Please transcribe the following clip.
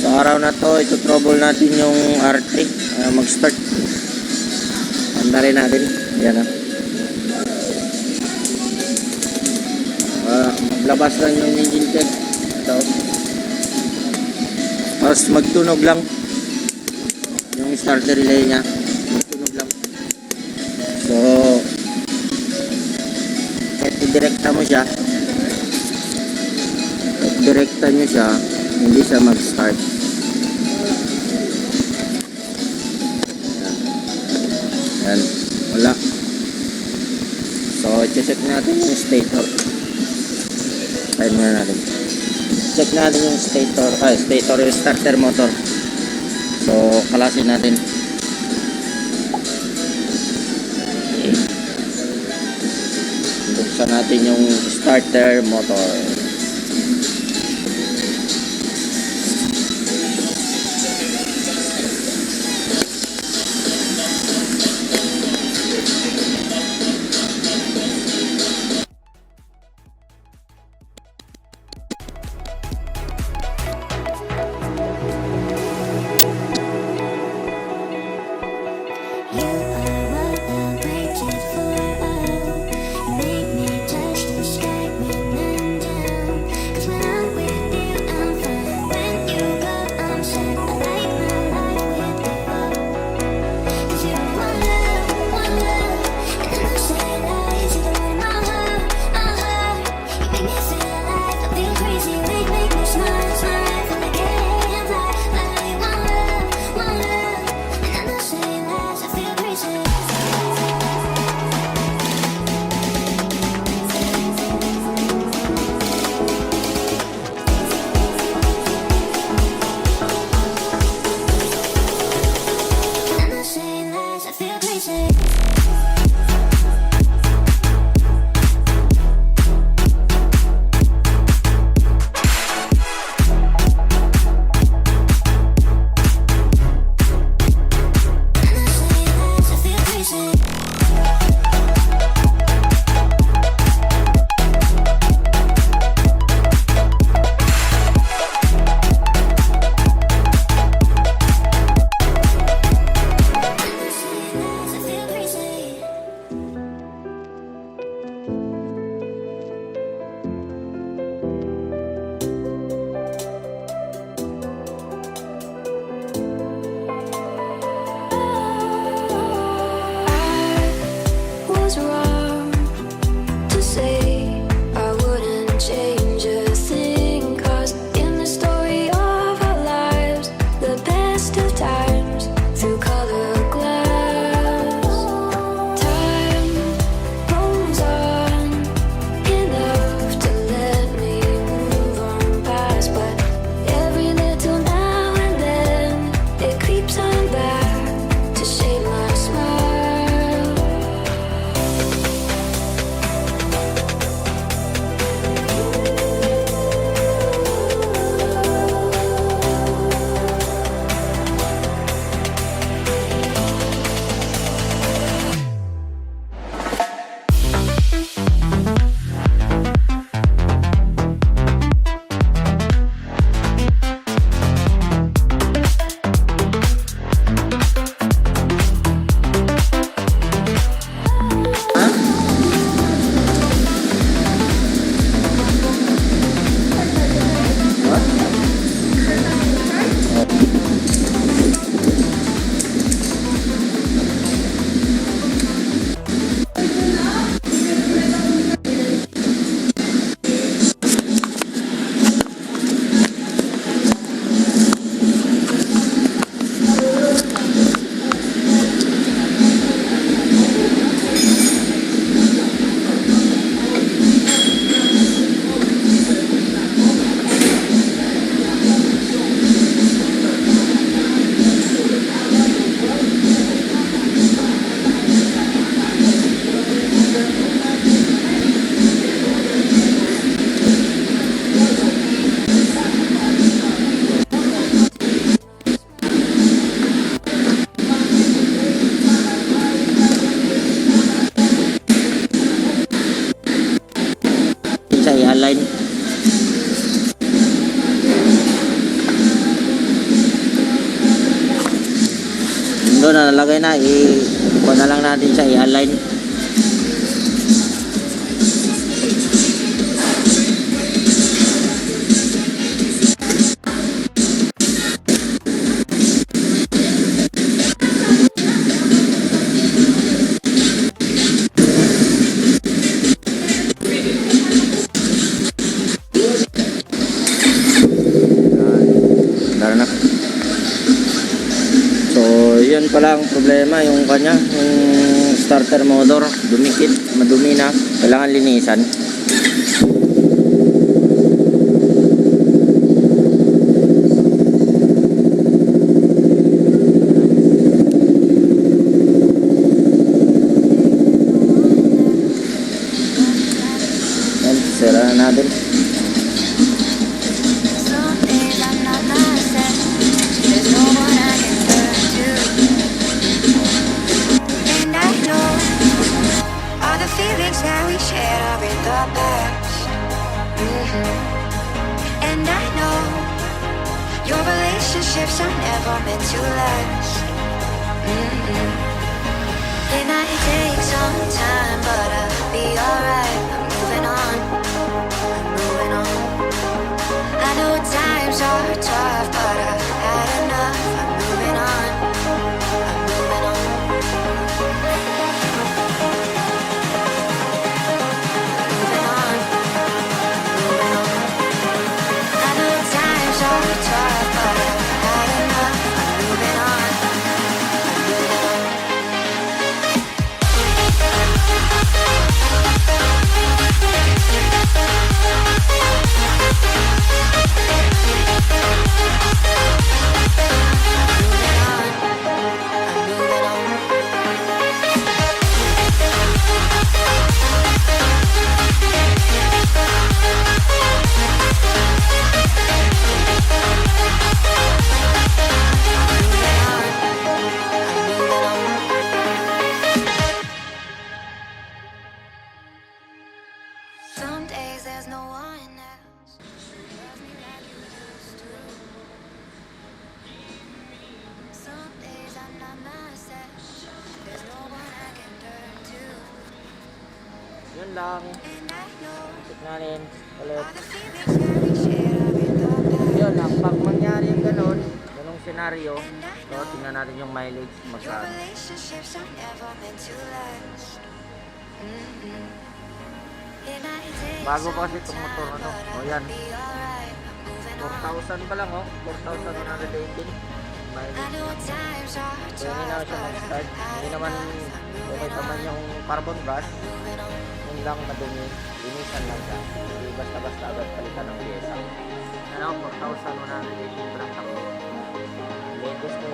Sa araw na to, ito trouble natin yung R3 mag-start. Andarin natin. Yan na. Maglabas lang yung engine check. Ito. Tapos magtunog lang yung starter relay nya. Magtunog lang. So, kahit i-directa mo siya, direkta nyo siya, hindi siya mag-start. Yan. Wala. So, check natin yung stator. Try muna natin. Check natin yung stator. Stator yung starter motor. So, kalasin natin. Okay. Buksan natin yung starter motor. na nalagay na, kuha na lang natin siya, i-align. So, yun pala ang problema, yung kanya, yung starter motor, dumikit, madumi na, kailangan linisan. Yan, sira na natin. And I know your relationships are never meant to last. It might take some time, but I'll be alright. I'm moving on, I'm moving on. I know times are tough, but I've had enough. I'm moving on, I'm moving on. Some days there's no one else who loves me like you used to. Some days I'm not myself. There's no one I can turn to. Yun lang. And I know Check natin ulit. all the feelings that we share are in the past. Yun lang, pag mangyari yung ganong senaryo, so tingnan natin yung mileage Your magkano. relationships are never meant to last. It might take Bago pa kasi some itong motor, time, ano, but o I'll yan, be alright. I'm moving on. 4,000 pa lang, oh, 4,118 I mileage. know times are So hindi na tough, siya but mag-start, I've had hindi naman enough. I'm okay moving naman on, yung carbon brush, moving on. yun lang madumi, linisan lang siya, hindi basta-basta agad palitan ng pyesa. Ano, 4,118 pa lang takbo. Latest na